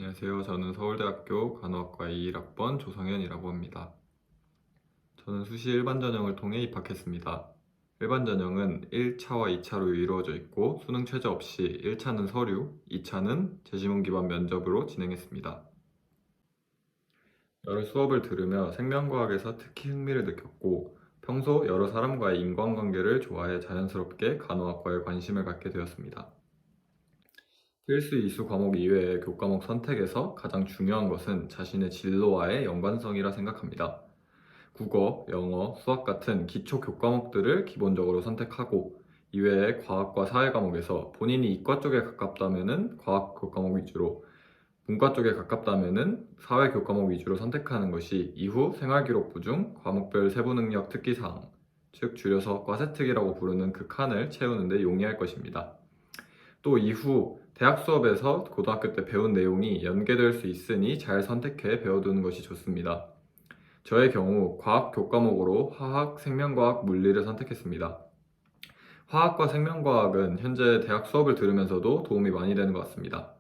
안녕하세요. 저는 서울대학교 간호학과 21학번 조성현이라고 합니다. 저는 수시 일반 전형을 통해 입학했습니다. 일반 전형은 1차와 2차로 이루어져 있고 수능 최저 없이 1차는 서류, 2차는 제시문 기반 면접으로 진행했습니다. 여러 수업을 들으며 생명과학에서 특히 흥미를 느꼈고 평소 여러 사람과의 인간관계를 좋아해 자연스럽게 간호학과에 관심을 갖게 되었습니다. 필수 이수 과목 이외의 교과목 선택에서 가장 중요한 것은 자신의 진로와의 연관성이라 생각합니다. 국어, 영어, 수학 같은 기초 교과목들을 기본적으로 선택하고 이외의 과학과 사회 과목에서 본인이 이과 쪽에 가깝다면 과학 교과목 위주로, 문과 쪽에 가깝다면 사회 교과목 위주로 선택하는 것이 이후 생활기록부 중 과목별 세부능력 특기사항, 즉 줄여서 과세특이라고 부르는 그 칸을 채우는 데 용이할 것입니다. 또 이후 대학 수업에서 고등학교 때 배운 내용이 연계될 수 있으니 잘 선택해 배워두는 것이 좋습니다. 저의 경우 과학 교과목으로 화학, 생명과학, 물리를 선택했습니다. 화학과 생명과학은 현재 대학 수업을 들으면서도 도움이 많이 되는 것 같습니다.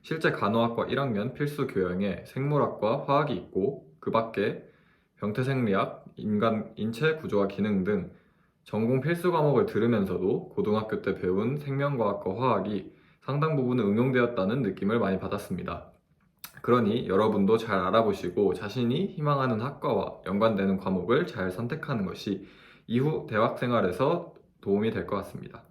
실제 간호학과 1학년 필수 교양에 생물학과 화학이 있고 그 밖에 병태생리학, 인간 인체 구조와 기능 등 전공 필수 과목을 들으면서도 고등학교 때 배운 생명과학과 화학이 상당 부분 응용되었다는 느낌을 많이 받았습니다. 그러니 여러분도 잘 알아보시고 자신이 희망하는 학과와 연관되는 과목을 잘 선택하는 것이 이후 대학 생활에서 도움이 될 것 같습니다.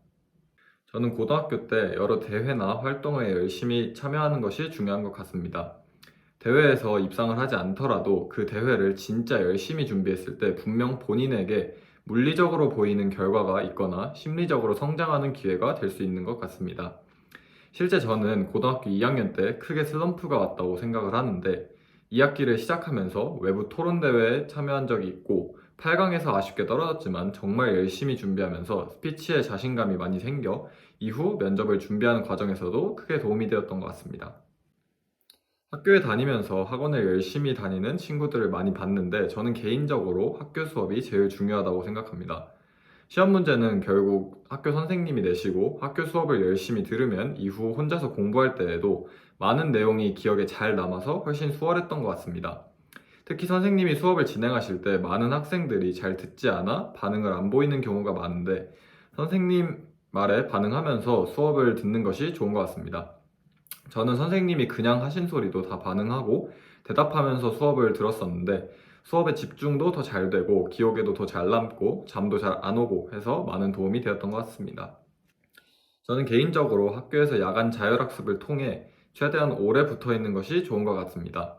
저는 고등학교 때 여러 대회나 활동에 열심히 참여하는 것이 중요한 것 같습니다. 대회에서 입상을 하지 않더라도 그 대회를 진짜 열심히 준비했을 때 분명 본인에게 물리적으로 보이는 결과가 있거나 심리적으로 성장하는 기회가 될 수 있는 것 같습니다. 실제 저는 고등학교 2학년 때 크게 슬럼프가 왔다고 생각을 하는데 2학기를 시작하면서 외부 토론대회에 참여한 적이 있고 8강에서 아쉽게 떨어졌지만 정말 열심히 준비하면서 스피치에 자신감이 많이 생겨 이후 면접을 준비하는 과정에서도 크게 도움이 되었던 것 같습니다. 학교에 다니면서 학원을 열심히 다니는 친구들을 많이 봤는데 저는 개인적으로 학교 수업이 제일 중요하다고 생각합니다. 시험 문제는 결국 학교 선생님이 내시고 학교 수업을 열심히 들으면 이후 혼자서 공부할 때에도 많은 내용이 기억에 잘 남아서 훨씬 수월했던 것 같습니다. 특히 선생님이 수업을 진행하실 때 많은 학생들이 잘 듣지 않아 반응을 안 보이는 경우가 많은데 선생님 말에 반응하면서 수업을 듣는 것이 좋은 것 같습니다. 저는 선생님이 그냥 하신 소리도 다 반응하고 대답하면서 수업을 들었었는데 수업의 집중도 더 잘 되고 기억에도 더 잘 남고 잠도 잘 안 오고 해서 많은 도움이 되었던 것 같습니다. 저는 개인적으로 학교에서 야간 자율학습을 통해 최대한 오래 붙어 있는 것이 좋은 것 같습니다.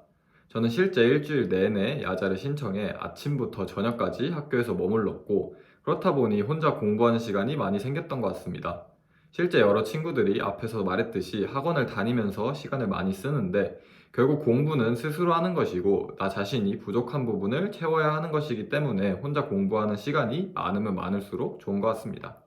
저는 실제 일주일 내내 야자를 신청해 아침부터 저녁까지 학교에서 머물렀고 그렇다 보니 혼자 공부하는 시간이 많이 생겼던 것 같습니다. 실제 여러 친구들이 앞에서 말했듯이 학원을 다니면서 시간을 많이 쓰는데 결국 공부는 스스로 하는 것이고 나 자신이 부족한 부분을 채워야 하는 것이기 때문에 혼자 공부하는 시간이 많으면 많을수록 좋은 것 같습니다.